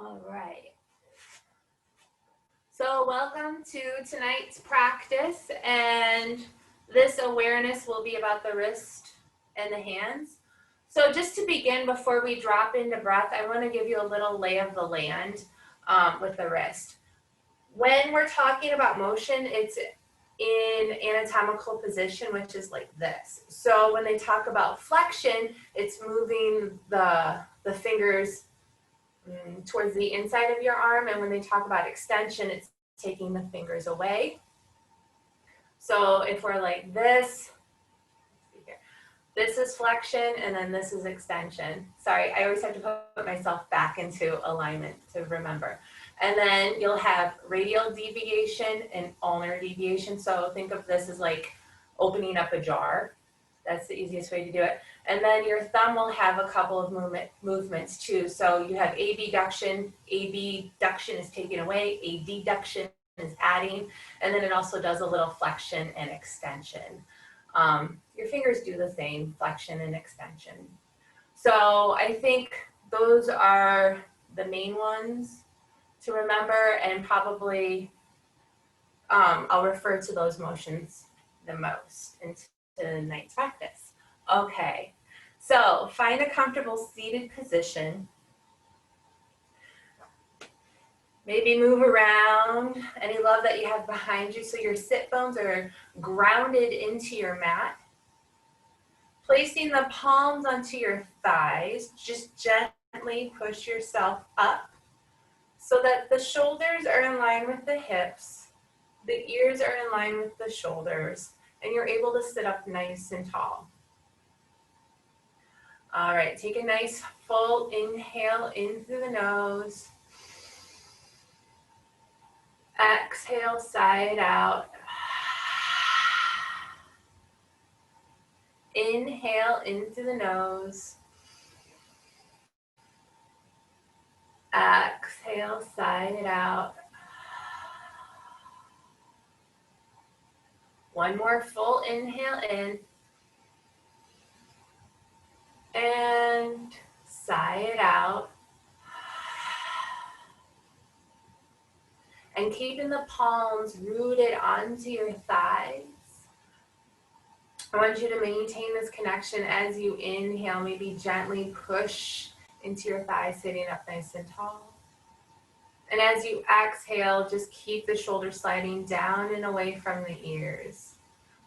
All right. So welcome to tonight's practice, and this awareness will be about the wrist and the hands. So just to begin, before we drop into breath, I want to give you a little lay of the land with the wrist. When we're talking about motion, it's in anatomical position, which is like this. So when they talk about flexion, it's moving the fingers towards the inside of your arm, and when they talk about extension, it's taking the fingers away. So if we're like this, this is flexion, and then this is extension. Sorry, I always have to put myself back into alignment to remember. And then you'll have radial deviation and ulnar deviation. So think of this as like opening up a jar. That's the easiest way to do it. And then your thumb will have a couple of movements too. So you have abduction. Abduction is taking away. Adduction is adding. And then it also does a little flexion and extension. Your fingers do the same, flexion and extension. So I think those are the main ones to remember, and probably I'll refer to those motions the most in tonight's practice. Okay, so find a comfortable seated position. Maybe move around any love that you have behind you so your sit bones are grounded into your mat. Placing the palms onto your thighs, just gently push yourself up so that the shoulders are in line with the hips, the ears are in line with the shoulders, and you're able to sit up nice and tall. All right, take a nice full inhale in through the nose. Exhale, side out. Inhale in through the nose. Exhale, side it out. One more full inhale in. And sigh it out. And keeping the palms rooted onto your thighs. I want you to maintain this connection as you inhale. Maybe gently push into your thighs, sitting up nice and tall. And as you exhale, just keep the shoulders sliding down and away from the ears.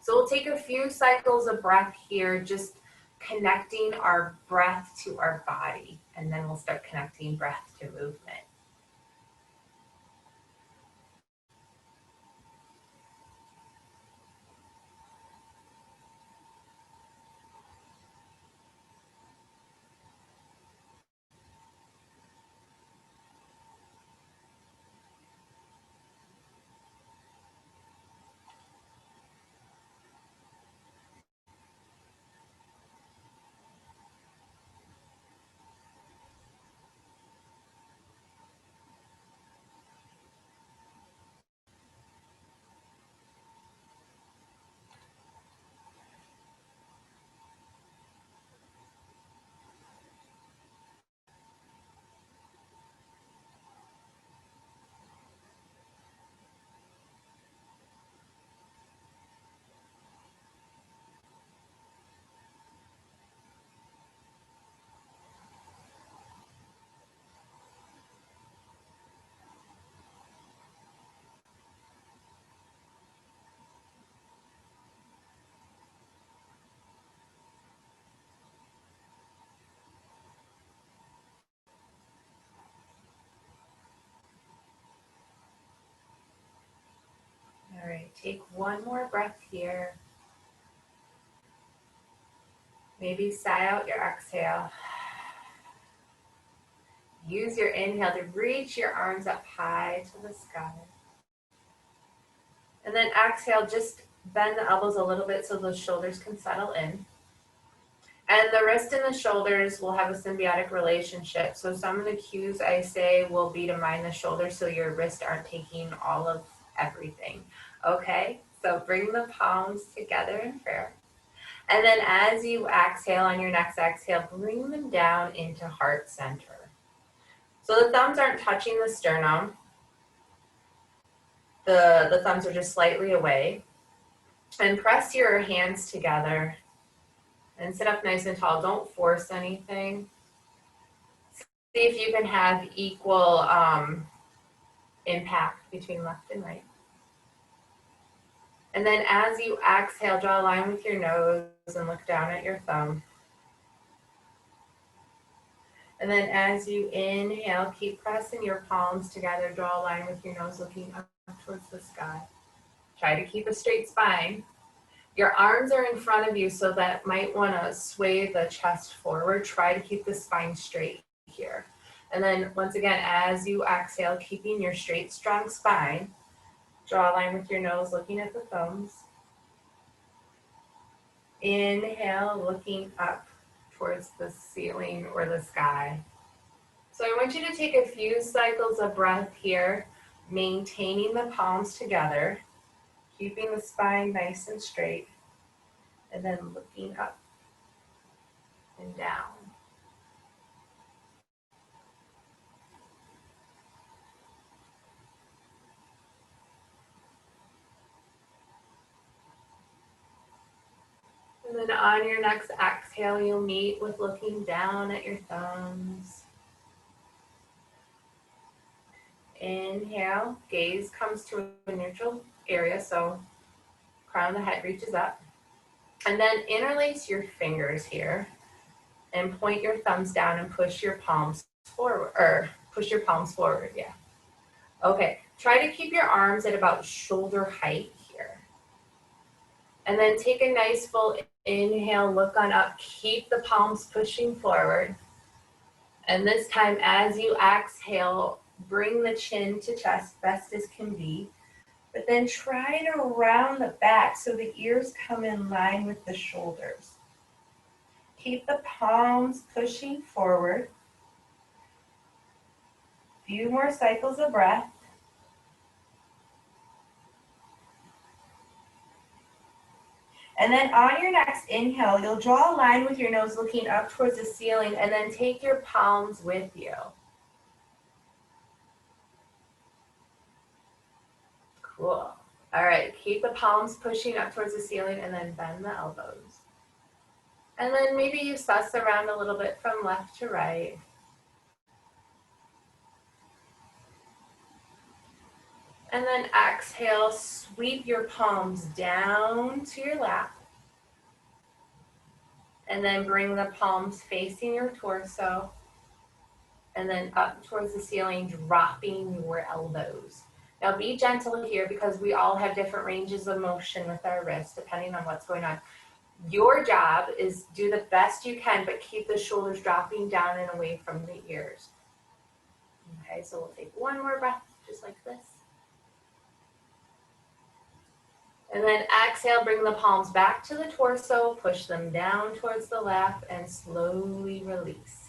So we'll take a few cycles of breath here, just connecting our breath to our body. And then we'll start connecting breath to movement. All right, take one more breath here. Maybe sigh out your exhale. Use your inhale to reach your arms up high to the sky. And then exhale, just bend the elbows a little bit so those shoulders can settle in. And the wrist and the shoulders will have a symbiotic relationship. So some of the cues I say will be to mind the shoulders so your wrists aren't taking all of everything. Okay, so bring the palms together in prayer. And then as you exhale on your next exhale, bring them down into heart center. So the thumbs aren't touching the sternum. The thumbs are just slightly away. And press your hands together and sit up nice and tall. Don't force anything. See if you can have equal impact between left and right. And then as you exhale, draw a line with your nose and look down at your thumb. And then as you inhale, keep pressing your palms together, draw a line with your nose looking up towards the sky. Try to keep a straight spine. Your arms are in front of you, so that might want to sway the chest forward. Try to keep the spine straight here. And then once again, as you exhale, keeping your straight, strong spine, draw a line with your nose looking at the thumbs. Inhale, looking up towards the ceiling or the sky. So I want you to take a few cycles of breath here, maintaining the palms together, keeping the spine nice and straight, and then looking up and down. And then on your next exhale, you'll meet with looking down at your thumbs. Inhale, gaze comes to a neutral area, so crown of the head reaches up. And then interlace your fingers here and point your thumbs down and push your palms forward, yeah. Okay, try to keep your arms at about shoulder height here. And then take a nice full inhale, look on up, keep the palms pushing forward. And this time, as you exhale, bring the chin to chest best as can be. But then try to round the back so the ears come in line with the shoulders. Keep the palms pushing forward. Few more cycles of breath. And then on your next inhale, you'll draw a line with your nose looking up towards the ceiling, and then take your palms with you. Cool. All right, keep the palms pushing up towards the ceiling and then bend the elbows. And then maybe you suss around a little bit from left to right. And then exhale, sweep your palms down to your lap. And then bring the palms facing your torso. And then up towards the ceiling, dropping your elbows. Now be gentle here because we all have different ranges of motion with our wrists depending on what's going on. Your job is do the best you can, but keep the shoulders dropping down and away from the ears. Okay, so we'll take one more breath, just like this. And then exhale, bring the palms back to the torso, push them down towards the lap, and slowly release.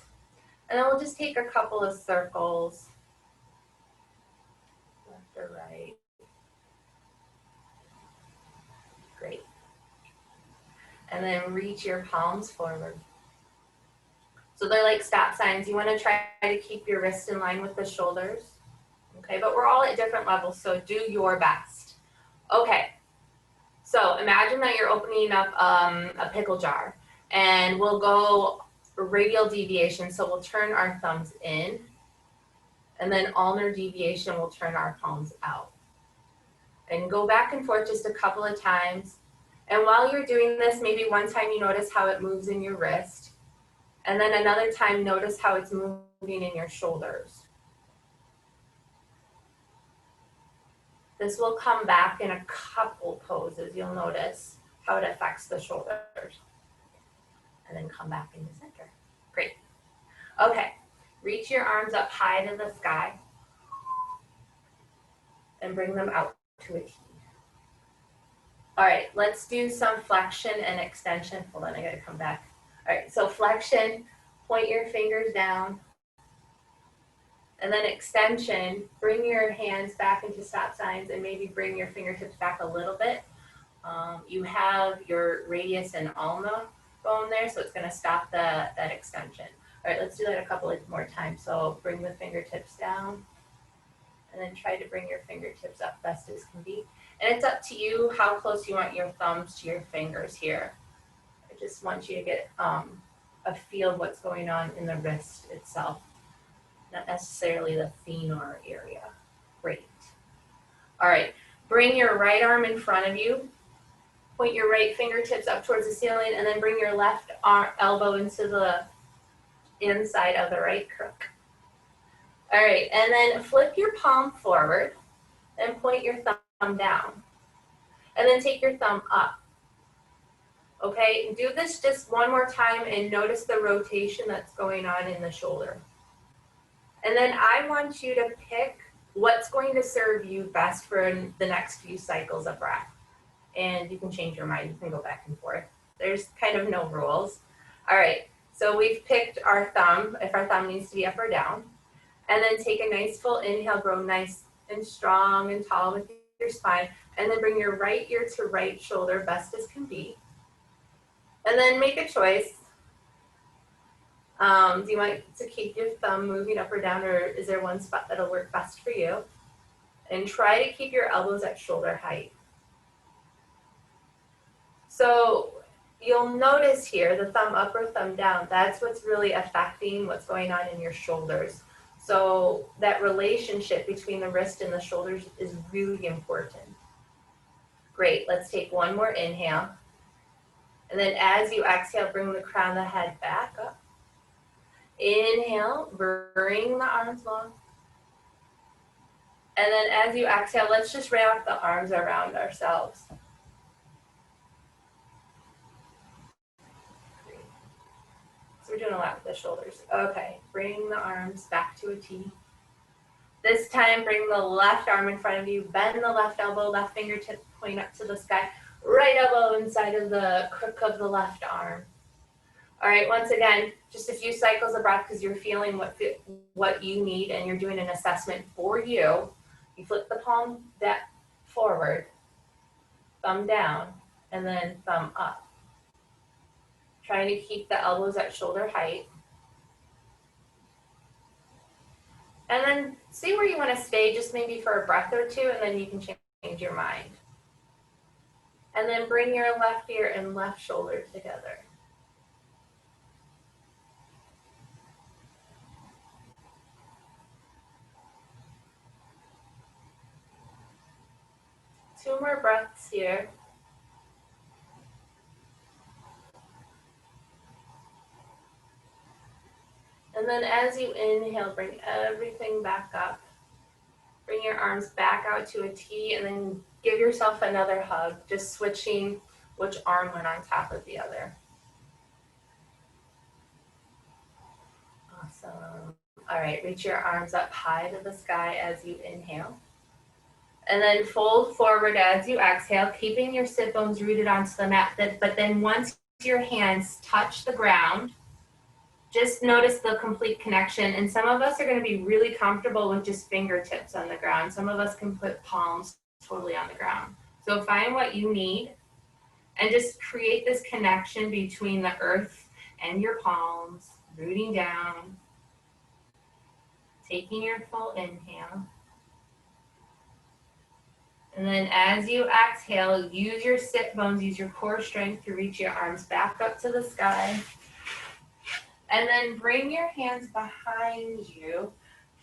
And then we'll just take a couple of circles, left or right. Great. And then reach your palms forward. So they're like stop signs. You want to try to keep your wrist in line with the shoulders. Okay, but we're all at different levels, so do your best. Okay, so imagine that you're opening up a pickle jar, and we'll go radial deviation, so we'll turn our thumbs in, and then ulnar deviation, we'll turn our palms out. And go back and forth just a couple of times. And while you're doing this, maybe one time you notice how it moves in your wrist, and then another time notice how it's moving in your shoulders. This will come back in a couple poses. You'll notice how it affects the shoulders. And then come back into center. Great. Okay, reach your arms up high to the sky and bring them out to a T. All right, let's do some flexion and extension. Hold on, I gotta come back. All right, so flexion, point your fingers down. And then extension, bring your hands back into stop signs and maybe bring your fingertips back a little bit. You have your radius and ulna bone there, so it's gonna stop that extension. All right, let's do that a couple of more times. So bring the fingertips down and then try to bring your fingertips up best as can be. And it's up to you how close you want your thumbs to your fingers here. I just want you to get a feel of what's going on in the wrist itself, not necessarily the thenar area. Great. All right, bring your right arm in front of you. Point your right fingertips up towards the ceiling and then bring your left elbow into the inside of the right crook. All right, and then flip your palm forward and point your thumb down. And then take your thumb up. Okay, do this just one more time and notice the rotation that's going on in the shoulder. And then I want you to pick what's going to serve you best for the next few cycles of breath. And you can change your mind, you can go back and forth. There's kind of no rules. All right, so we've picked our thumb, if our thumb needs to be up or down. And then take a nice full inhale, grow nice and strong and tall with your spine. And then bring your right ear to right shoulder, best as can be. And then make a choice. Do you want to keep your thumb moving up or down, or is there one spot that'll work best for you? And try to keep your elbows at shoulder height. So you'll notice here, the thumb up or thumb down, that's what's really affecting what's going on in your shoulders. So that relationship between the wrist and the shoulders is really important. Great, let's take one more inhale. And then as you exhale, bring the crown of the head back up. Inhale, bring the arms long. And then as you exhale, let's just wrap the arms around ourselves. So we're doing a lot with the shoulders. Okay, bring the arms back to a T. This time, bring the left arm in front of you, bend the left elbow, left fingertip point up to the sky, right elbow inside of the crook of the left arm. All right, once again, just a few cycles of breath because you're feeling what you need and you're doing an assessment for you. You flip the palm forward, thumb down, and then thumb up. Trying to keep the elbows at shoulder height. And then see where you want to stay, just maybe for a breath or two, and then you can change your mind. And then bring your left ear and left shoulder together. Two more breaths here. And then as you inhale, bring everything back up. Bring your arms back out to a T and then give yourself another hug, just switching which arm went on top of the other. Awesome. All right, reach your arms up high to the sky as you inhale. And then fold forward as you exhale, keeping your sit bones rooted onto the mat. But then once your hands touch the ground, just notice the complete connection. And some of us are going to be really comfortable with just fingertips on the ground. Some of us can put palms totally on the ground. So find what you need and just create this connection between the earth and your palms, rooting down, taking your full inhale. And then as you exhale, use your sit bones, use your core strength to reach your arms back up to the sky. And then bring your hands behind you.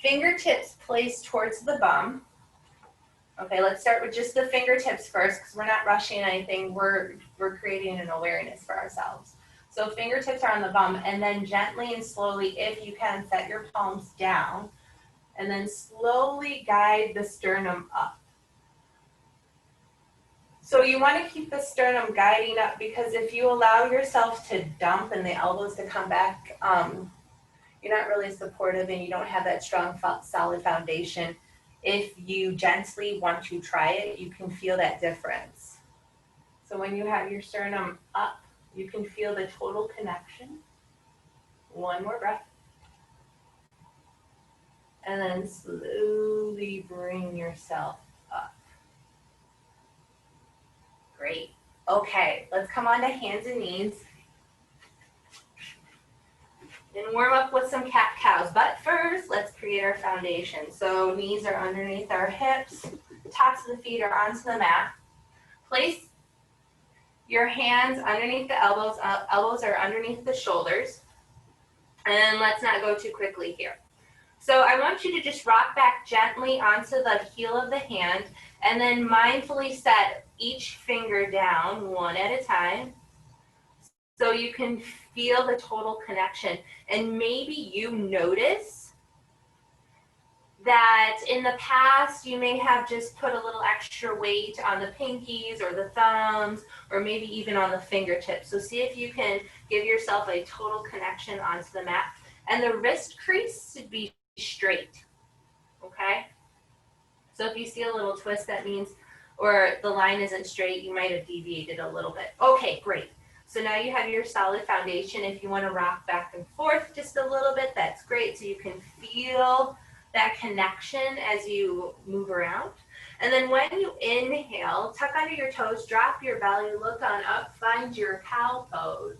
Fingertips placed towards the bum. Okay, let's start with just the fingertips first because we're not rushing anything. We're creating an awareness for ourselves. So fingertips are on the bum, and then gently and slowly, if you can, set your palms down. And then slowly guide the sternum up. So you want to keep the sternum guiding up because if you allow yourself to dump and the elbows to come back, you're not really supportive and you don't have that strong, solid foundation. If you gently, once you try it, you can feel that difference. So when you have your sternum up, you can feel the total connection. One more breath. And then slowly bring yourself up. Great. Okay, let's come on to hands and knees. and warm up with some cat-cows. But first, let's create our foundation. So knees are underneath our hips, tops of the feet are onto the mat. Place your hands underneath the elbows. Elbows are underneath the shoulders. And let's not go too quickly here. So I want you to just rock back gently onto the heel of the hand and then mindfully set each finger down one at a time so you can feel the total connection. And maybe you notice that in the past you may have just put a little extra weight on the pinkies or the thumbs or maybe even on the fingertips. So see if you can give yourself a total connection onto the mat. And the wrist crease should be straight, okay? So if you see a little twist, that means, or the line isn't straight, you might have deviated a little bit. Okay, great. So now you have your solid foundation. If you want to rock back and forth just a little bit, that's great. So you can feel that connection as you move around. And then when you inhale, tuck under your toes, drop your belly, look on up, find your cow pose.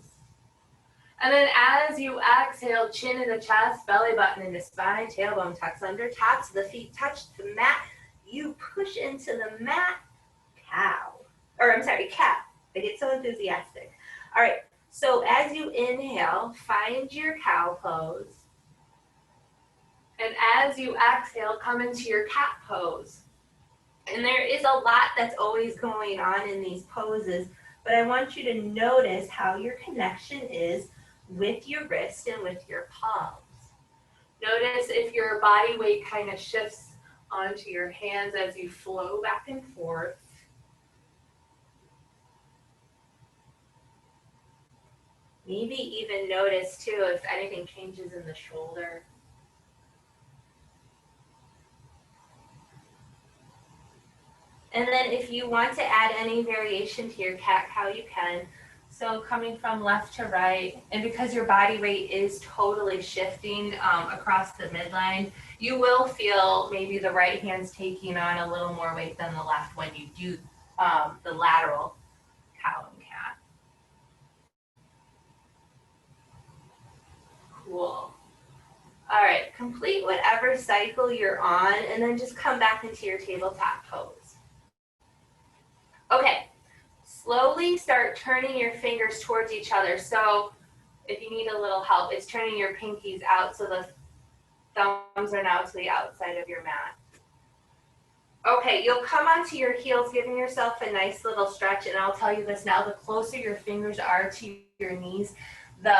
And then as you exhale, chin in the chest, belly button in the spine, tailbone tucks under, tops of the feet touch the mat. You push into the mat, cat. I get so enthusiastic. All right, so as you inhale, find your cow pose. And as you exhale, come into your cat pose. And there is a lot that's always going on in these poses, but I want you to notice how your connection is with your wrist and with your palms. Notice if your body weight kind of shifts onto your hands as you flow back and forth. Maybe even notice too if anything changes in the shoulder. And then if you want to add any variation to your cat-cow, you can. So coming from left to right, and because your body weight is totally shifting across the midline, you will feel maybe the right hand's taking on a little more weight than the left when you do the lateral cow and cat. Cool. All right, complete whatever cycle you're on, and then just come back into your tabletop pose. Okay, slowly start turning your fingers towards each other. So if you need a little help, it's turning your pinkies out so the thumbs are now to the outside of your mat. Okay, you'll come onto your heels, giving yourself a nice little stretch, and I'll tell you this now, the closer your fingers are to your knees, the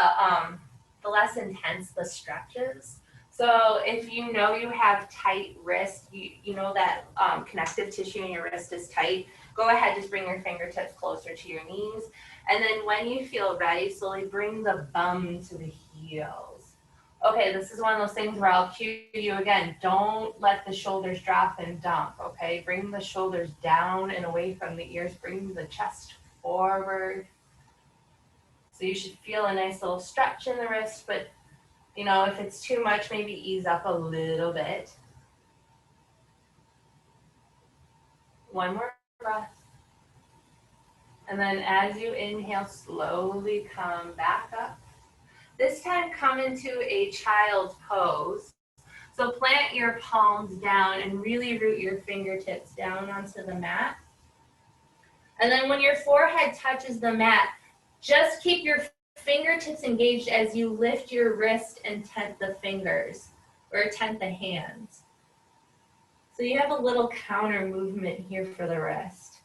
less intense the stretch is. So if you know you have tight wrist, you know that connective tissue in your wrist is tight, go ahead, just bring your fingertips closer to your knees. And then when you feel ready, slowly bring the bum to the heels. Okay, this is one of those things where I'll cue you again. Don't let the shoulders drop and dump, okay? Bring the shoulders down and away from the ears. Bring the chest forward. So you should feel a nice little stretch in the wrist, but you know, if it's too much, maybe ease up a little bit. One more breath. And then as you inhale, slowly come back up. This time come into a child's pose. So plant your palms down and really root your fingertips down onto the mat. And then when your forehead touches the mat, just keep your fingertips engaged as you lift your wrist and tent the fingers, or tent the hands. So you have a little counter movement here for the wrist.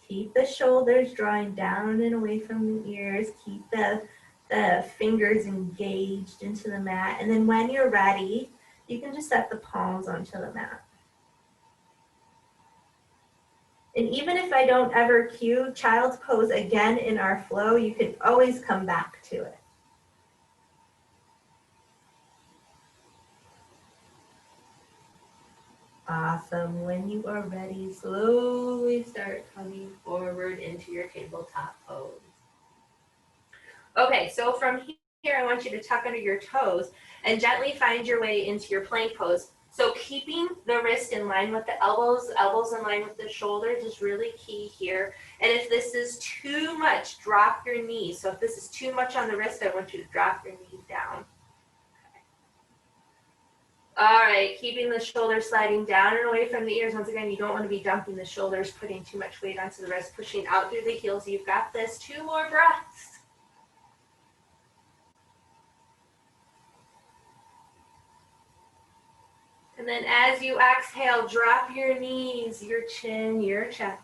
Keep the shoulders drawing down and away from the ears. Keep the fingers engaged into the mat. And then when you're ready, you can just set the palms onto the mat. And even if I don't ever cue child's pose again in our flow, you can always come back to it. Awesome. When you are ready, slowly start coming forward into your tabletop pose. Okay, so from here, I want you to tuck under your toes and gently find your way into your plank pose. So keeping the wrist in line with the elbows, elbows in line with the shoulders is really key here. And if this is too much, drop your knees. So if this is too much on the wrist, I want you to drop your knees down. All right, keeping the shoulders sliding down and away from the ears. Once again, you don't want to be dumping the shoulders, putting too much weight onto the wrist, pushing out through the heels. You've got this. 2 more breaths. And then as you exhale, drop your knees, your chin, your chest.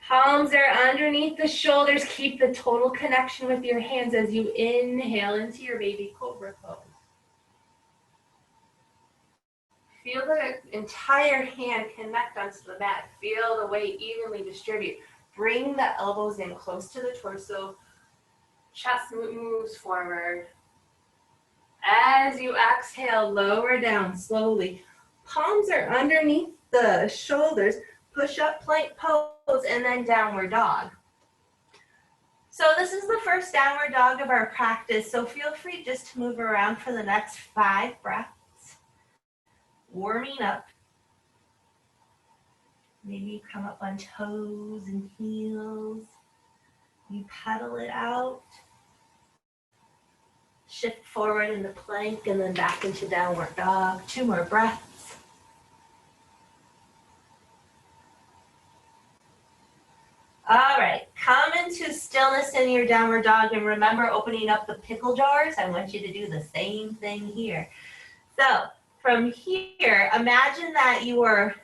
Palms are underneath the shoulders. Keep the total connection with your hands as you inhale into your baby cobra pose. Feel the entire hand connect onto the mat. Feel the weight evenly distribute. Bring the elbows in close to the torso. Chest moves forward. As you exhale, lower down slowly. Palms are underneath the shoulders. Push up plank pose and then downward dog. So this is the first downward dog of our practice. So feel free just to move around for the next 5 breaths. Warming up. Maybe you come up on toes and heels. You pedal it out. Shift forward into plank and then back into downward dog. 2 more breaths. All right, come into stillness in your downward dog, and remember opening up the pickle jars. I want you to do the same thing here. So from here, imagine that you are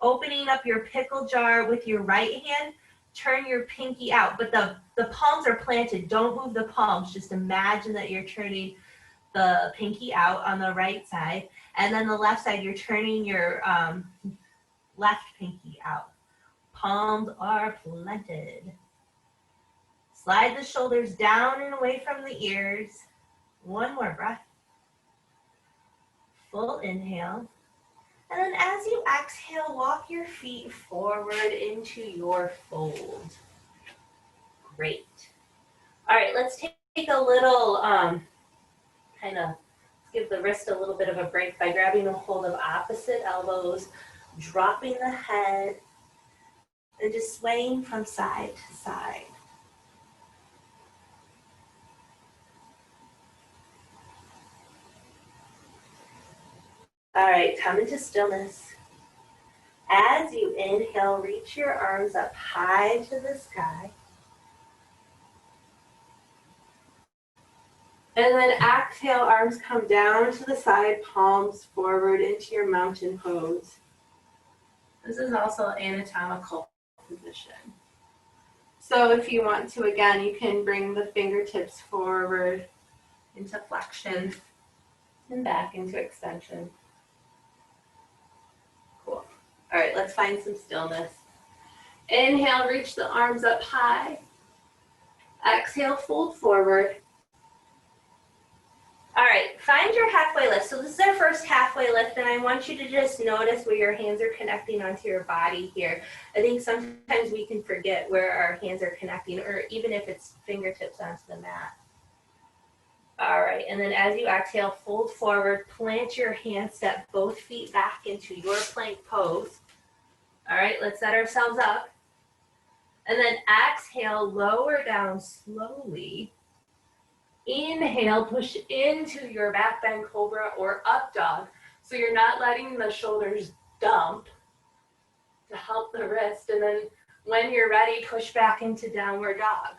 opening up your pickle jar with your right hand. Turn your pinky out, but the palms are planted. Don't move the palms. Just imagine that you're turning the pinky out on the right side, and then the left side, you're turning your left pinky out. Palms are planted. Slide the shoulders down and away from the ears. 1 more breath. Full inhale. And then as you exhale, walk your feet forward into your fold. Great. All right, let's take a little, give the wrist a little bit of a break by grabbing a hold of opposite elbows, dropping the head, and just swaying from side to side. All right, come into stillness. As you inhale, reach your arms up high to the sky. And then exhale, arms come down to the side, palms forward into your mountain pose. This is also an anatomical position. So if you want to, again, you can bring the fingertips forward into flexion and back into extension. Cool. All right, let's find some stillness. Inhale, reach the arms up high. Exhale, fold forward. All right, find your halfway lift. So this is our first halfway lift, and I want you to just notice where your hands are connecting onto your body here. I think sometimes we can forget where our hands are connecting, or even if it's fingertips onto the mat. All right, and then as you exhale, fold forward, plant your hands, step both feet back into your plank pose. All right, let's set ourselves up. And then exhale, lower down slowly. Inhale, push into your back bend cobra or up dog. So you're not letting the shoulders dump to help the wrist. And then when you're ready, push back into downward dog.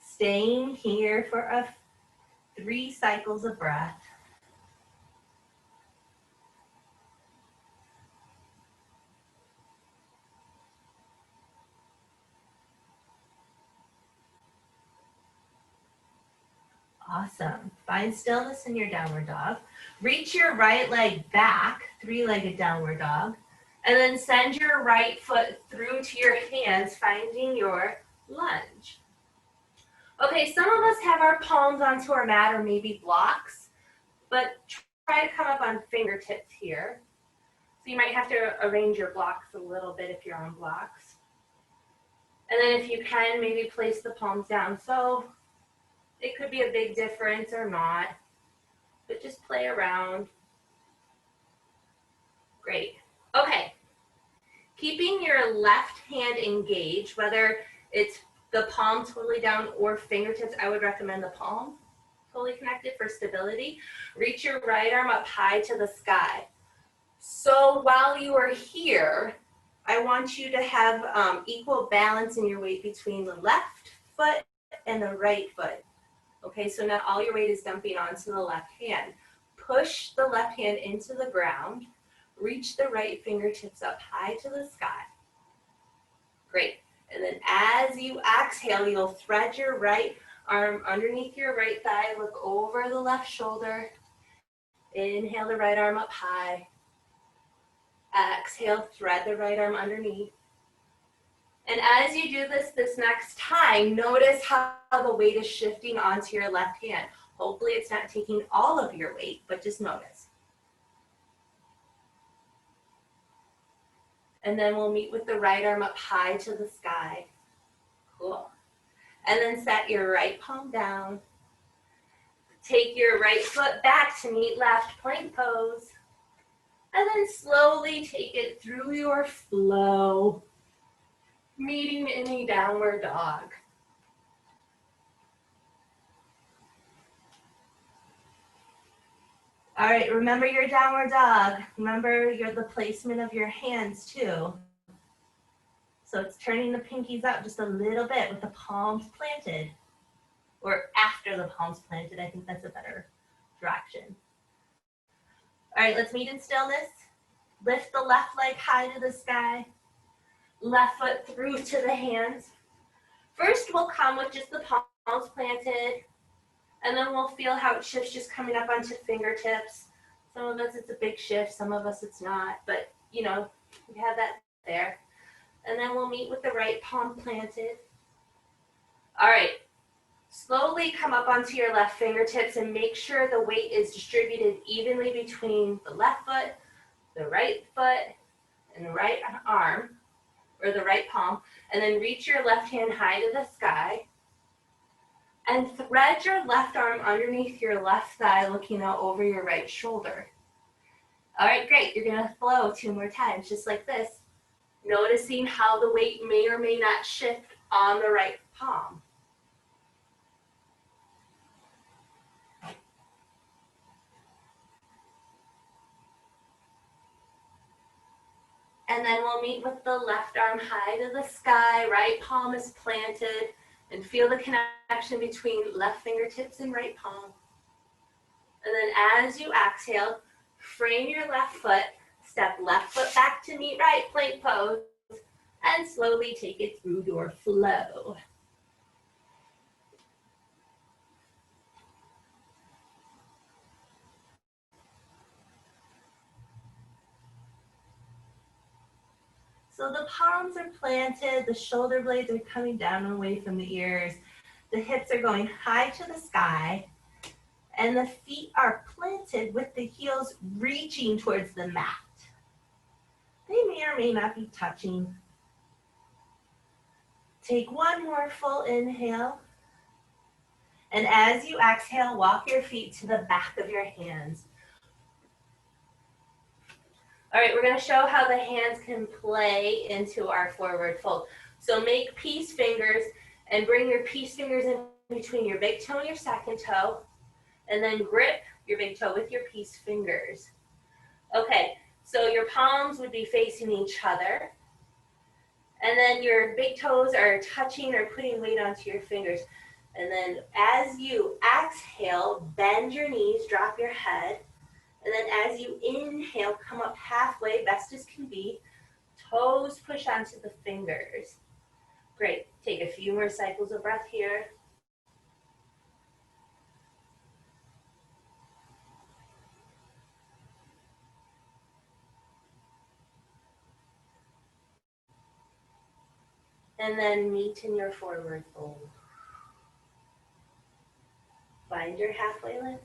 Staying here for 3 cycles of breath. Awesome. Find stillness in your downward dog. Reach your right leg back, 3-legged downward dog. And then send your right foot through to your hands, finding your lunge. Okay, some of us have our palms onto our mat or maybe blocks, but try to come up on fingertips here. So you might have to arrange your blocks a little bit if you're on blocks. And then if you can, maybe place the palms down. So it could be a big difference or not. but just play around. Great. Okay. Keeping your left hand engaged, whether it's the palm totally down or fingertips, I would recommend the palm totally connected for stability. Reach your right arm up high to the sky. So while you are here, I want you to have equal balance in your weight between the left foot and the right foot. Okay, so not all your weight is dumping onto the left hand. Push the left hand into the ground. Reach the right fingertips up high to the sky. Great. And then as you exhale, you'll thread your right arm underneath your right thigh. Look over the left shoulder. Inhale the right arm up high. Exhale, thread the right arm underneath. And as you do this next time, notice how the weight is shifting onto your left hand. Hopefully it's not taking all of your weight, but just notice. And then we'll meet with the right arm up high to the sky. Cool. And then set your right palm down. Take your right foot back to meet left plank pose. And then slowly take it through your flow, meeting in a downward dog. All right, remember your downward dog. Remember the placement of your hands too. So it's turning the pinkies out just a little bit with the palms planted. Or after the palms planted, I think that's a better direction. All right, let's meet in stillness. Lift the left leg high to the sky. Left foot through to the hands. First, we'll come with just the palms planted. And then we'll feel how it shifts just coming up onto fingertips. Some of us, it's a big shift. Some of us, it's not. But, you know, we have that there. And then we'll meet with the right palm planted. All right. Slowly come up onto your left fingertips and make sure the weight is distributed evenly between the left foot, the right foot, and the right arm, or the right palm. And then reach your left hand high to the sky. And thread your left arm underneath your left thigh, looking out over your right shoulder. All right, great. You're going to flow 2 more times, just like this. Noticing how the weight may or may not shift on the right palm. And then we'll meet with the left arm high to the sky, right palm is planted, and feel the connection between left fingertips and right palm. And then as you exhale, frame your left foot, step left foot back to meet right plank pose, and slowly take it through your flow. So the palms are planted, the shoulder blades are coming down and away from the ears, the hips are going high to the sky, and the feet are planted with the heels reaching towards the mat. They may or may not be touching. Take 1 more full inhale. And as you exhale, walk your feet to the back of your hands. All right, we're going to show how the hands can play into our forward fold. So make peace fingers and bring your peace fingers in between your big toe and your second toe. And then grip your big toe with your peace fingers. Okay, so your palms would be facing each other. And then your big toes are touching or putting weight onto your fingers. And then as you exhale, bend your knees, drop your head. And then as you inhale, come up halfway, best as can be. Toes push onto the fingers. Great. Take a few more cycles of breath here. And then meet in your forward fold. Find your halfway lift.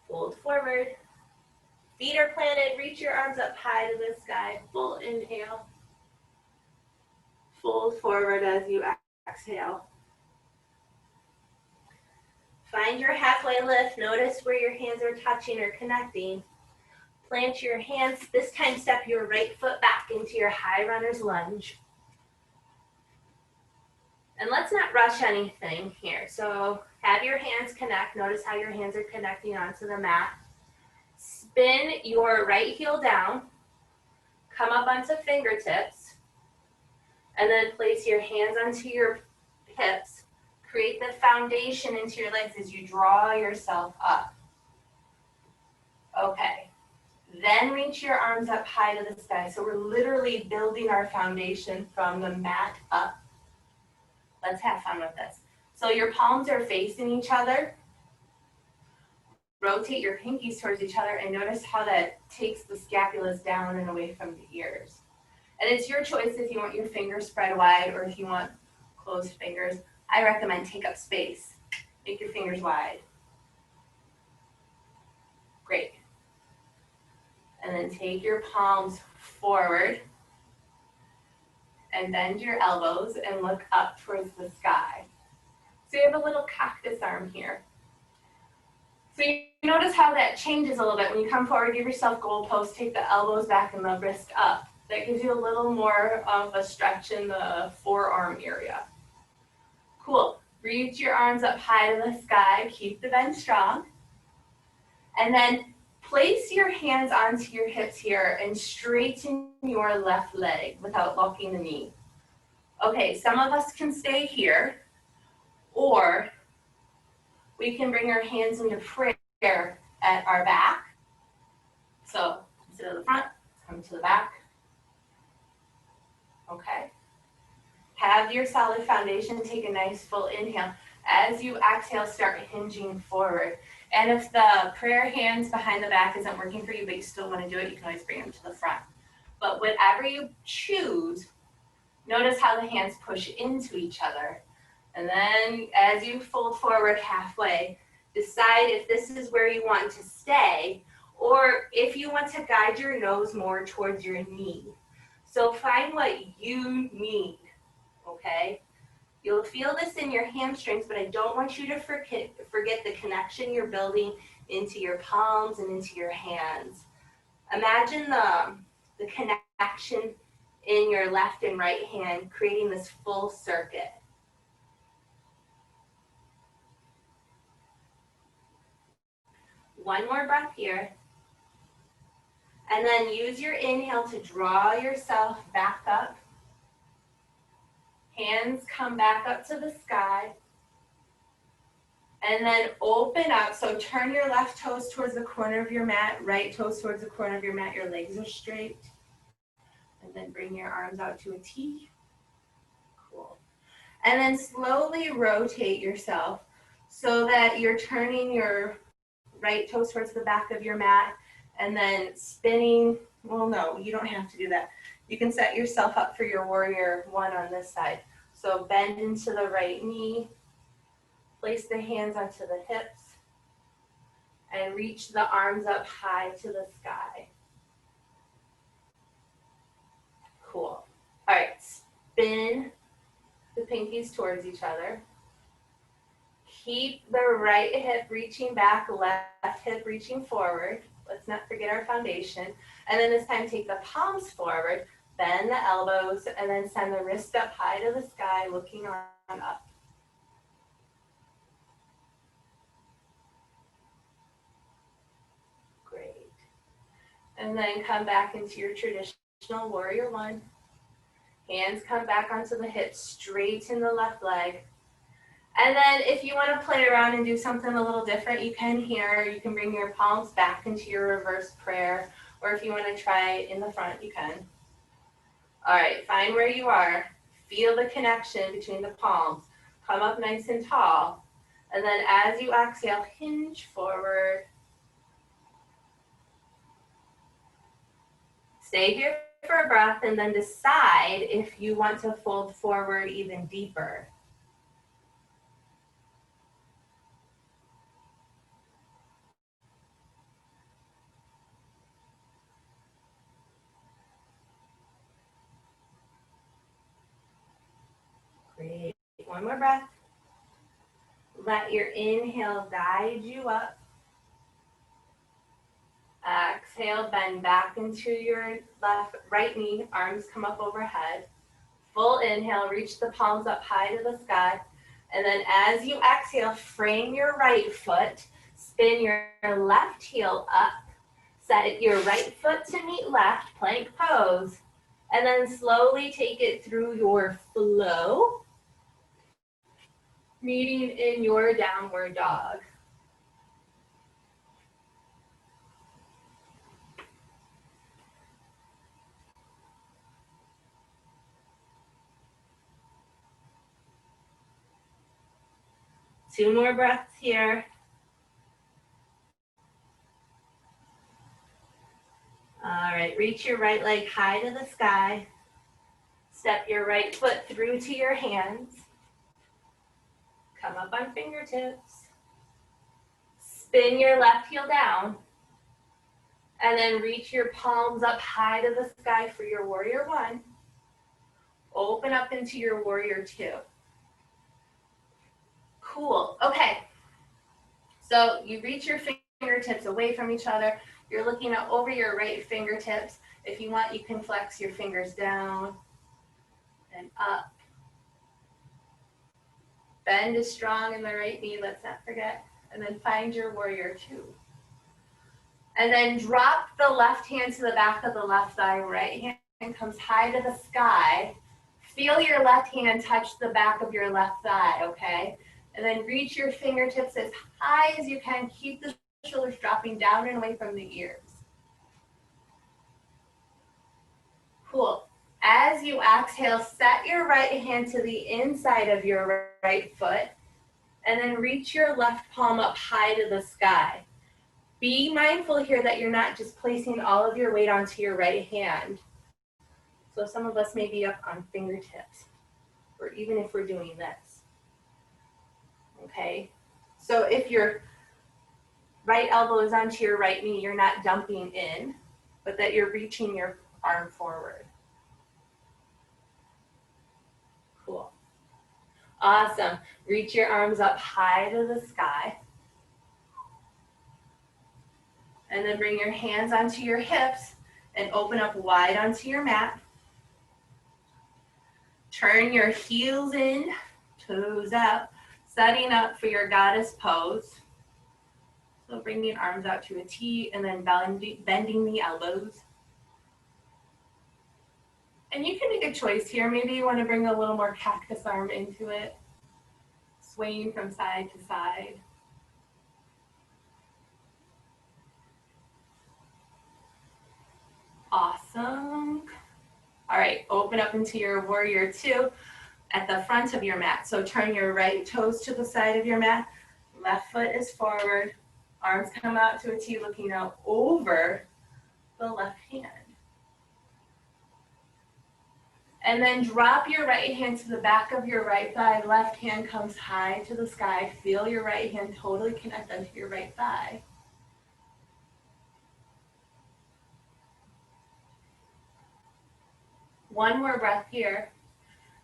Fold forward. Feet are planted. Reach your arms up high to the sky. Full inhale. Fold forward as you exhale. Find your halfway lift. Notice where your hands are touching or connecting. Plant your hands. This time, step your right foot back into your high runner's lunge. And let's not rush anything here. So have your hands connect. Notice how your hands are connecting onto the mat. Spin your right heel down. Come up onto fingertips. And then place your hands onto your hips. Create the foundation into your legs as you draw yourself up. Okay. Then reach your arms up high to the sky. So we're literally building our foundation from the mat up. Let's have fun with this. So your palms are facing each other. Rotate your pinkies towards each other and notice how that takes the scapulas down and away from the ears. And it's your choice if you want your fingers spread wide or if you want closed fingers. I recommend take up space. Make your fingers wide. Great. And then take your palms forward and bend your elbows and look up towards the sky. So you have a little cactus arm here. So you notice how that changes a little bit. When you come forward, give yourself goalposts, take the elbows back and the wrist up. That gives you a little more of a stretch in the forearm area. Cool. Reach your arms up high to the sky. Keep the bend strong. And then place your hands onto your hips here and straighten your left leg without locking the knee. Okay, some of us can stay here, or we can bring our hands into prayer at our back. So instead of the front, come to the back. Okay. Have your solid foundation. Take a nice full inhale. As you exhale, start hinging forward. And if the prayer hands behind the back isn't working for you, but you still want to do it, you can always bring them to the front. But whatever you choose, notice how the hands push into each other. And then as you fold forward halfway, decide if this is where you want to stay or if you want to guide your nose more towards your knee. So find what you need, okay? You'll feel this in your hamstrings, but I don't want you to forget the connection you're building into your palms and into your hands. Imagine the connection in your left and right hand, creating this full circuit. One more breath here. And then use your inhale to draw yourself back up. Hands come back up to the sky. And then open up. So turn your left toes towards the corner of your mat, right toes towards the corner of your mat. Your legs are straight. And then bring your arms out to a T. Cool. And then slowly rotate yourself so that you're turning your right toes towards the back of your mat and then spinning. Well, no, you don't have to do that. You can set yourself up for your warrior one on this side. So bend into the right knee, place the hands onto the hips, and reach the arms up high to the sky. Cool. All right, spin the pinkies towards each other. Keep the right hip reaching back, left hip reaching forward. Let's not forget our foundation. And then this time take the palms forward, bend the elbows, and then send the wrist up high to the sky, looking on up. Great. And then come back into your traditional warrior one. Hands come back onto the hips, straighten the left leg. And then if you want to play around and do something a little different, you can here. You can bring your palms back into your reverse prayer. Or if you want to try in the front, you can. All right, find where you are. Feel the connection between the palms. Come up nice and tall. And then as you exhale, hinge forward. Stay here for a breath and then decide if you want to fold forward even deeper. Great. One more breath. Let your inhale guide you up. Exhale, bend back into your right knee, arms come up overhead. Full inhale, reach the palms up high to the sky. And then as you exhale, frame your right foot, spin your left heel up, set your right foot to meet left, plank pose, and then slowly take it through your flow, meeting in your downward dog. Two more breaths here. All right, reach your right leg high to the sky. Step your right foot through to your hands. Come up on fingertips. Spin your left heel down. And then reach your palms up high to the sky for your warrior one. Open up into your warrior two. Cool. Okay. So you reach your fingertips away from each other. You're looking up over your right fingertips. If you want, you can flex your fingers down and up. Bend is strong in the right knee, let's not forget. And then find your warrior two. And then drop the left hand to the back of the left thigh. Right hand comes high to the sky. Feel your left hand touch the back of your left thigh, okay? And then reach your fingertips as high as you can. Keep the shoulders dropping down and away from the ears. Cool. As you exhale, set your right hand to the inside of your right foot. And then reach your left palm up high to the sky. Be mindful here that you're not just placing all of your weight onto your right hand. So some of us may be up on fingertips, or even if we're doing this. Okay? So if your right elbow is onto your right knee, you're not dumping in, but that you're reaching your arm forward. Cool. Awesome. Reach your arms up high to the sky. And then bring your hands onto your hips and open up wide onto your mat. Turn your heels in, toes out, setting up for your goddess pose. So bringing arms out to a T and then bending the elbows. And you can make a choice here. Maybe you want to bring a little more cactus arm into it, swaying from side to side. Awesome. All right, open up into your warrior two at the front of your mat. So turn your right toes to the side of your mat. Left foot is forward. Arms come out to a T, looking out over the left hand. And then drop your right hand to the back of your right thigh. Left hand comes high to the sky. Feel your right hand totally connect onto your right thigh. One more breath here.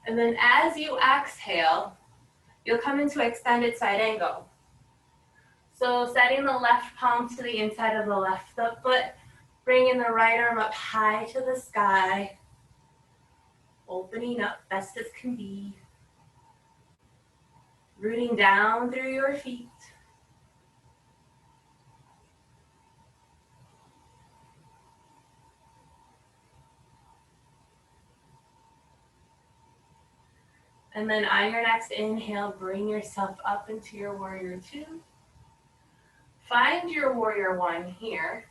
And then as you exhale, you'll come into extended side angle. So setting the left palm to the inside of the left foot, bringing the right arm up high to the sky, opening up best as can be, rooting down through your feet. And then on your next inhale, bring yourself up into your warrior two. Find your warrior one here.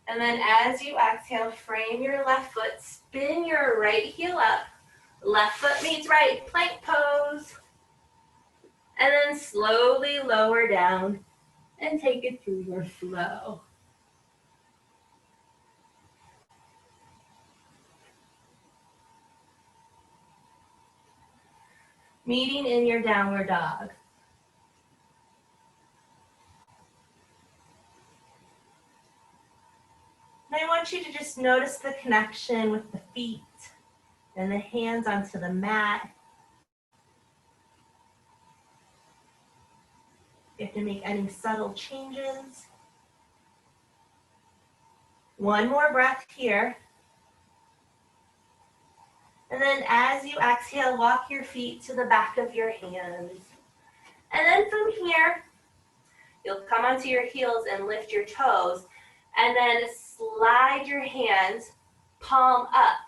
And then as you exhale, frame your left foot, spin your right heel up. Left foot meets right, plank pose. And then slowly lower down and take it through your flow. Meeting in your downward dog. And I want you to just notice the connection with the feet and the hands onto the mat. You have to make any subtle changes. One more breath here. And then as you exhale, walk your feet to the back of your hands. And then from here, you'll come onto your heels and lift your toes. And then slide your hands palm up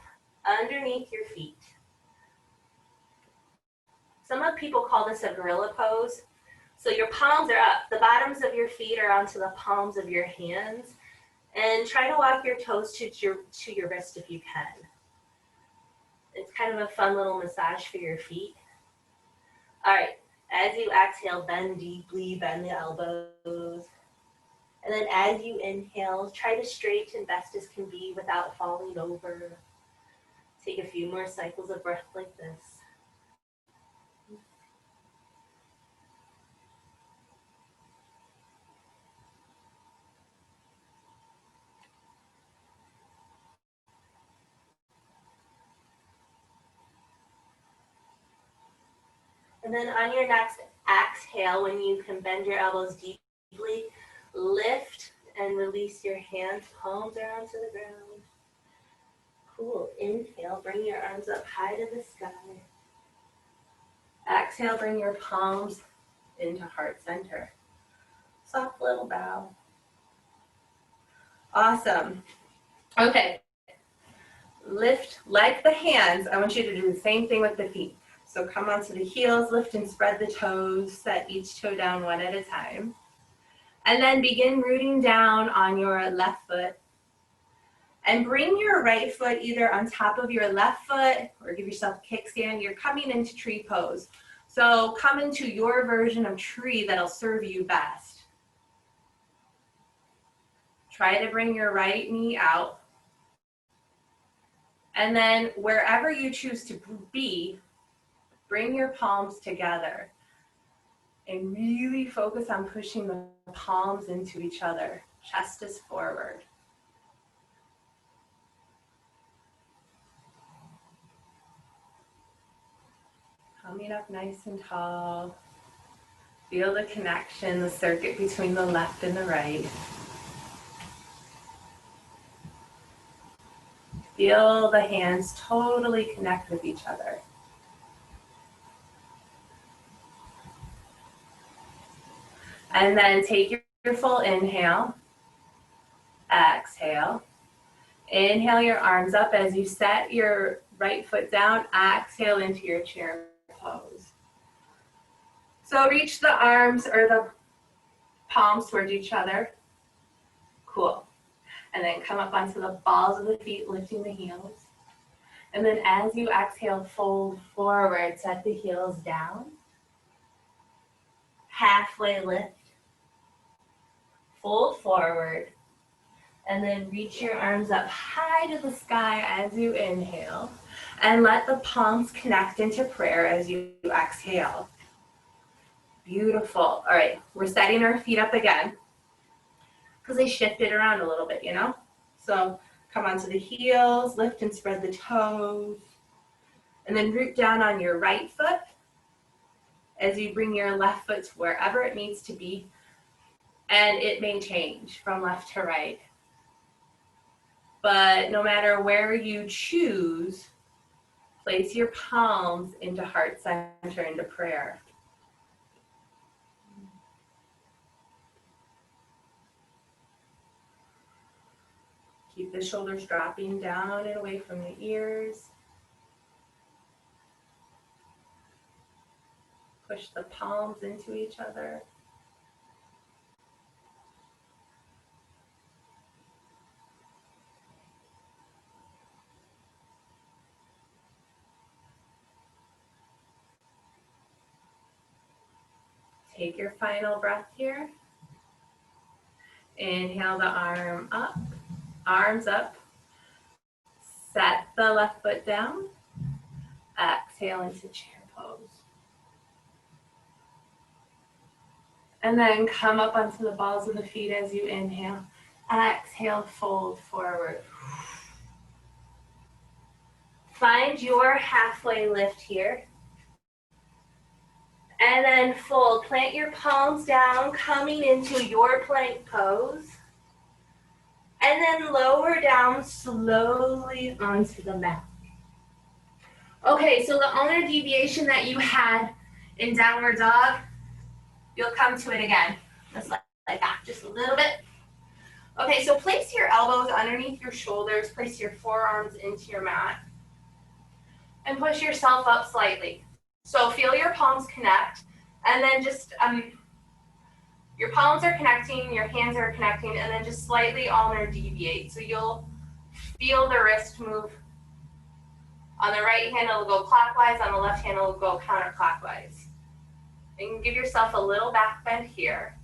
underneath your feet. Some people call this a gorilla pose. So your palms are up. The bottoms of your feet are onto the palms of your hands. And try to walk your toes to your wrist if you can. It's kind of a fun little massage for your feet. All right, as you exhale, bend deeply, bend the elbows. And then as you inhale, try to straighten best as can be without falling over. Take a few more cycles of breath like this. And then on your next exhale, when you can bend your elbows deeply, lift and release your hands, palms are onto the ground. Cool, inhale, bring your arms up high to the sky. Exhale, bring your palms into heart center. Soft little bow. Awesome. Okay, lift like the hands. I want you to do the same thing with the feet. So come onto the heels, lift and spread the toes, set each toe down one at a time. And then begin rooting down on your left foot. And bring your right foot either on top of your left foot or give yourself a kickstand. You're coming into tree pose. So come into your version of tree that'll serve you best. Try to bring your right knee out. And then wherever you choose to be, bring your palms together and really focus on pushing the palms into each other. Chest is forward. Coming up nice and tall. Feel the connection, the circuit between the left and the right. Feel the hands totally connect with each other. And then take your full inhale. Exhale. Inhale your arms up as you set your right foot down. Exhale into your chair pose. So reach the arms or the palms towards each other. Cool. And then come up onto the balls of the feet, lifting the heels. And then as you exhale, fold forward, set the heels down. Halfway lift. Fold forward. And then reach your arms up high to the sky as you inhale. And let the palms connect into prayer as you exhale. Beautiful. All right, we're setting our feet up again because they shifted around a little bit, you know? So come onto the heels, lift and spread the toes. And then root down on your right foot as you bring your left foot to wherever it needs to be. And it may change from left to right. But no matter where you choose, place your palms into heart center, into prayer. Keep the shoulders dropping down and away from the ears. Push the palms into each other. Take your final breath here. Inhale the arms up. Set the left foot down. Exhale into chair pose. And then come up onto the balls of the feet as you inhale. Exhale, fold forward. Find your halfway lift here. And then fold, plant your palms down, coming into your plank pose. And then lower down slowly onto the mat. Okay, so the ulnar deviation that you had in downward dog, you'll come to it again, just like that, just a little bit. Okay, so place your elbows underneath your shoulders, place your forearms into your mat, and push yourself up slightly. So feel your palms connect, and then just, your palms are connecting, your hands are connecting, and then just slightly ulnar deviate. So you'll feel the wrist move. On the right hand, it'll go clockwise. On the left hand, it'll go counterclockwise. And give yourself a little back bend here.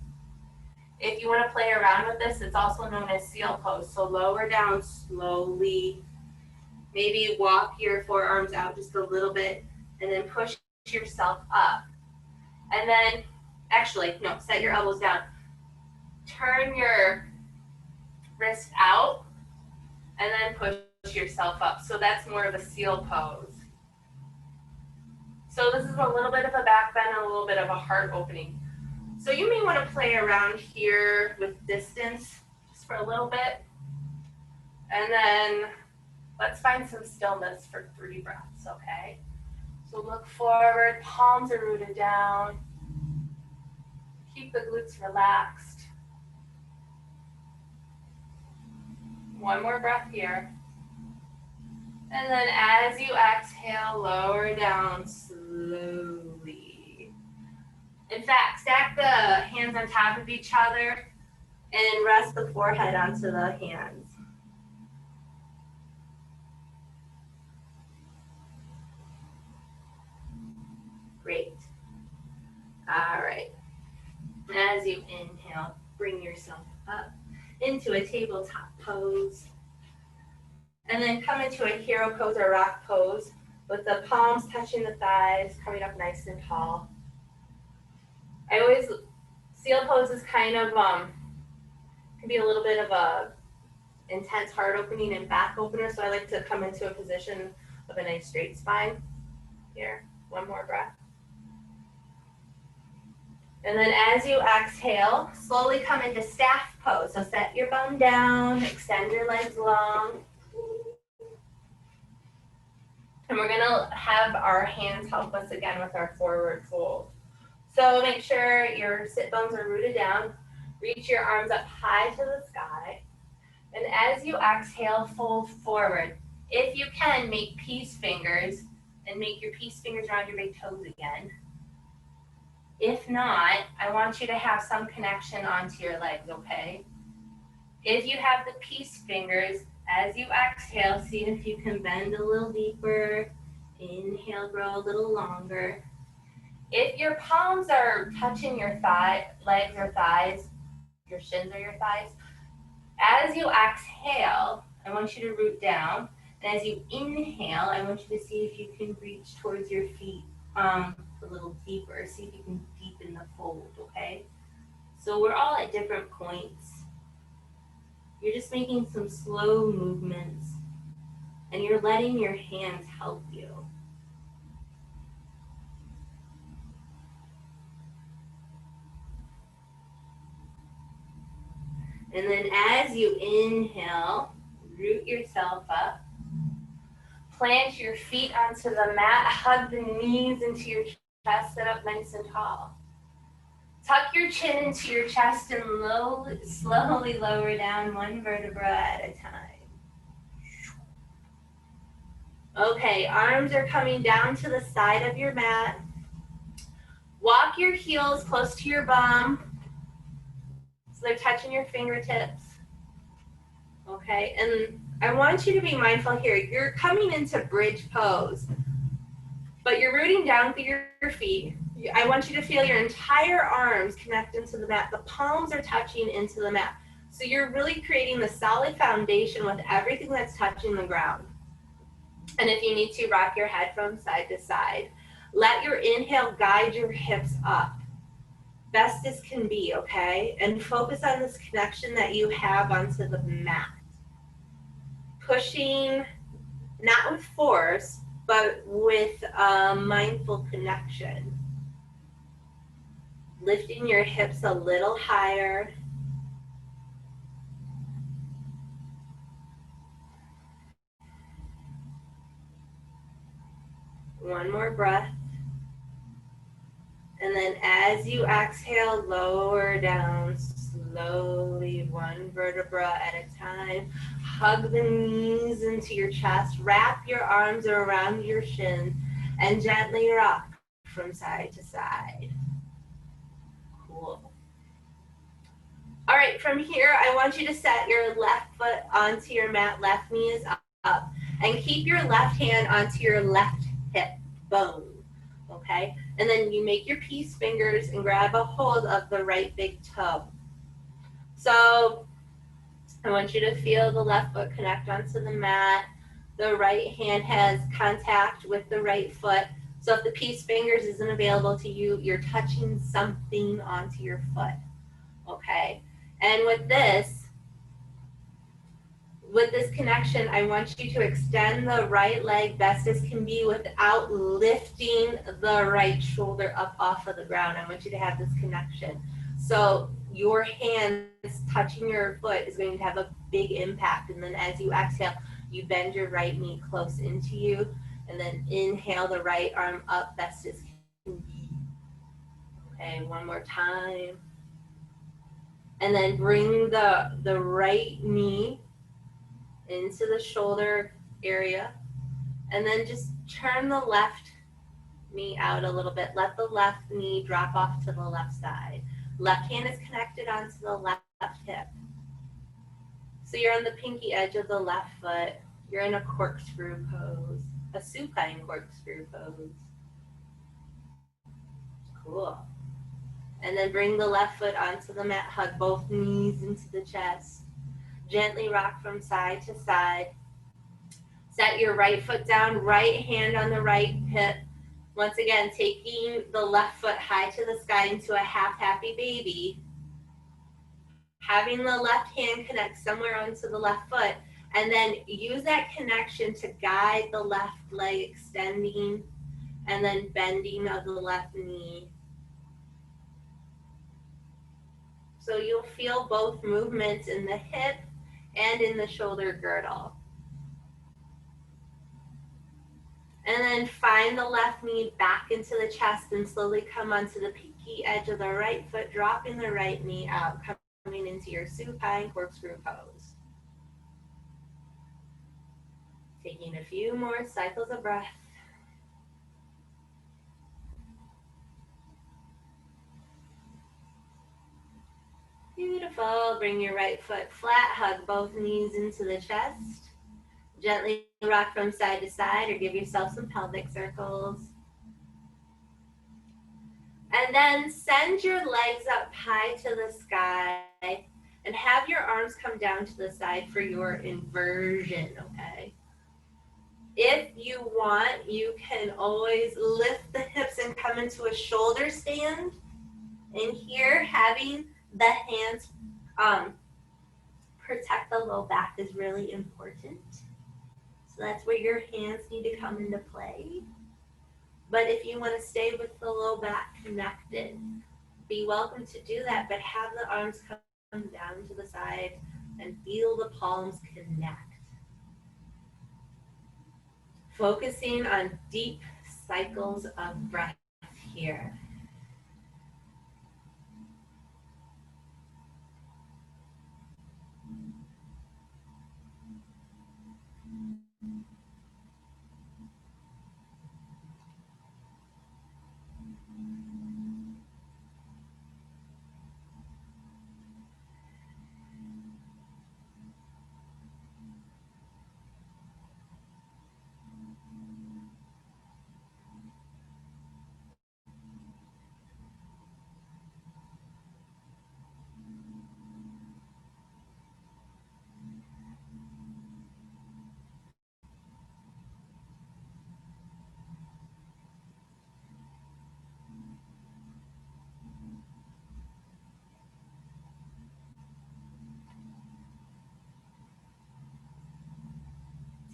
If you want to play around with this, it's also known as seal pose. So lower down slowly. Maybe walk your forearms out just a little bit, and then push yourself up. And then, actually, no, set your elbows down. Turn your wrist out, and then push yourself up. So that's more of a seal pose. So this is a little bit of a back bend and a little bit of a heart opening. So you may want to play around here with distance just for a little bit. And then let's find some stillness for 3 breaths, okay? So look forward, palms are rooted down. Keep the glutes relaxed. One more breath here. And then as you exhale, lower down slowly. In fact, stack the hands on top of each other and rest the forehead onto the hands. Great. All right. As you inhale, bring yourself up into a tabletop pose. And then come into a hero pose or rock pose with the palms touching the thighs, coming up nice and tall. I always, seal pose is kind of, can be a little bit of a intense heart opening and back opener, so I like to come into a position of a nice straight spine. Here, one more breath. And then as you exhale, slowly come into staff pose. So set your bum down, extend your legs long. And we're gonna have our hands help us again with our forward fold. So make sure your sit bones are rooted down. Reach your arms up high to the sky. And as you exhale, fold forward. If you can, make peace fingers and make your peace fingers around your big toes again. If not, I want you to have some connection onto your legs, okay? If you have the peace fingers, as you exhale, see if you can bend a little deeper. Inhale, grow a little longer. If your palms are touching your legs or thighs, your shins or your thighs, as you exhale, I want you to root down. And as you inhale, I want you to see if you can reach towards your feet a little deeper. See if you can deepen the fold, okay? So we're all at different points. You're just making some slow movements, and you're letting your hands help you. And then as you inhale, root yourself up. Plant your feet onto the mat, hug the knees into your chest, sit up nice and tall. Tuck your chin into your chest and slowly lower down one vertebra at a time. Okay, arms are coming down to the side of your mat. Walk your heels close to your bum, so they're touching your fingertips. Okay, and I want you to be mindful here. You're coming into bridge pose, but you're rooting down through your feet. I want you to feel your entire arms connect into the mat. The palms are touching into the mat. So you're really creating the solid foundation with everything that's touching the ground. And if you need to, rock your head from side to side. Let your inhale guide your hips up, best as can be, okay? And focus on this connection that you have onto the mat. Pushing, not with force, but with a mindful connection. lifting your hips a little higher. One more breath. And then as you exhale, lower down slowly, one vertebra at a time. Hug the knees into your chest. Wrap your arms around your shins and gently rock from side to side. Cool. All right, from here, I want you to set your left foot onto your mat. Left knee is up. And keep your left hand onto your left hip bone. Okay? And then you make your peace fingers and grab a hold of the right big toe. So I want you to feel the left foot connect onto the mat. The right hand has contact with the right foot. So if the peace fingers isn't available to you, you're touching something onto your foot. Okay? And with this connection, I want you to extend the right leg best as can be without lifting the right shoulder up off of the ground. I want you to have this connection. So your hands touching your foot is going to have a big impact. And then as you exhale, you bend your right knee close into you. And then inhale the right arm up best as can be. Okay, one more time. And then bring the right knee into the shoulder area, and then just turn the left knee out a little bit. Let the left knee drop off to the left side. Left hand is connected onto the left hip. So you're on the pinky edge of the left foot. You're in a corkscrew pose, a supine corkscrew pose. Cool. And then bring the left foot onto the mat. Hug both knees into the chest. Gently rock from side to side. Set your right foot down, right hand on the right hip. Once again, taking the left foot high to the sky into a half happy baby. Having the left hand connect somewhere onto the left foot, and then use that connection to guide the left leg extending and then bending of the left knee. So you'll feel both movements in the hip and in the shoulder girdle. And then find the left knee back into the chest and slowly come onto the pinky edge of the right foot, dropping the right knee out, coming into your supine corkscrew pose. Taking a few more cycles of breath. Beautiful. Bring your right foot flat, hug both knees into the chest. Gently rock from side to side or give yourself some pelvic circles. And then send your legs up high to the sky and have your arms come down to the side for your inversion, okay? If you want, you can always lift the hips and come into a shoulder stand. And here, having the hands protect the low back is really important. So that's where your hands need to come into play. But if you want to stay with the low back connected, be welcome to do that, but have the arms come down to the side and feel the palms connect. Focusing on deep cycles of breath here.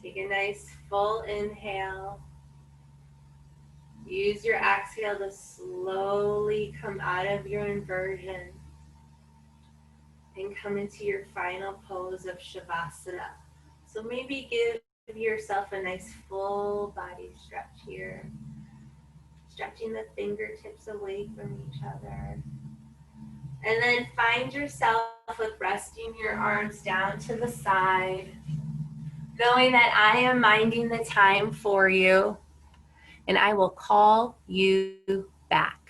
Take a nice full inhale. Use your exhale to slowly come out of your inversion and come into your final pose of Shavasana. So maybe give yourself a nice full body stretch here, stretching the fingertips away from each other. And then find yourself with resting your arms down to the side, knowing that I am minding the time for you and I will call you back.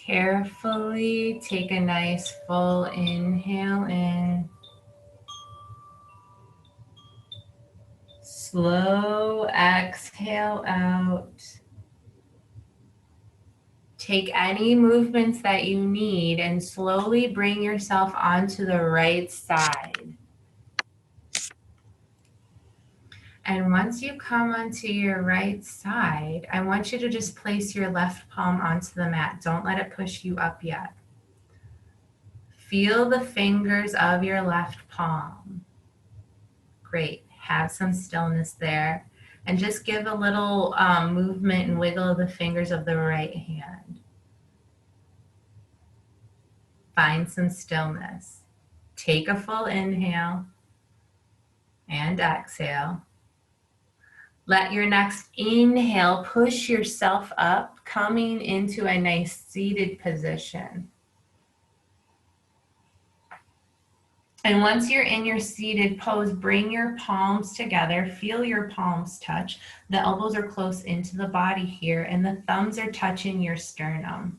Carefully take a nice full inhale in. Slow exhale out. Take any movements that you need and slowly bring yourself onto the right side. And once you come onto your right side, I want you to just place your left palm onto the mat. Don't let it push you up yet. Feel the fingers of your left palm. Great. Have some stillness there. And just give a little movement and wiggle of the fingers of the right hand. Find some stillness. Take a full inhale and exhale. Let your next inhale push yourself up, coming into a nice seated position. And once you're in your seated pose, bring your palms together. Feel your palms touch. The elbows are close into the body here, and the thumbs are touching your sternum.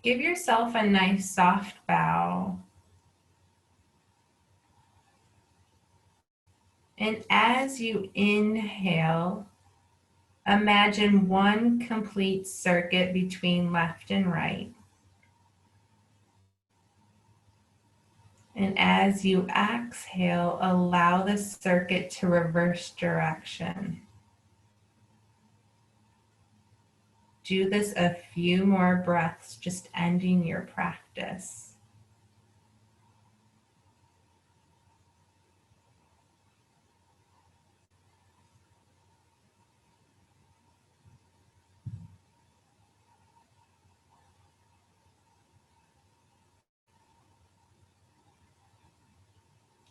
Give yourself a nice soft bow. And as you inhale, imagine one complete circuit between left and right. And as you exhale, allow the circuit to reverse direction. Do this a few more breaths, just ending your practice.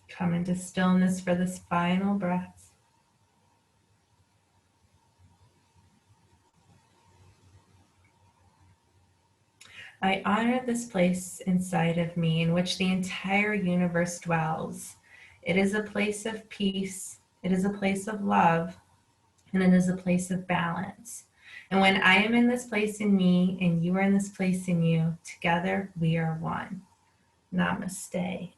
Come into stillness for this final breath. I honor this place inside of me in which the entire universe dwells. It is a place of peace, it is a place of love, and it is a place of balance. And when I am in this place in me and you are in this place in you, together we are one. Namaste.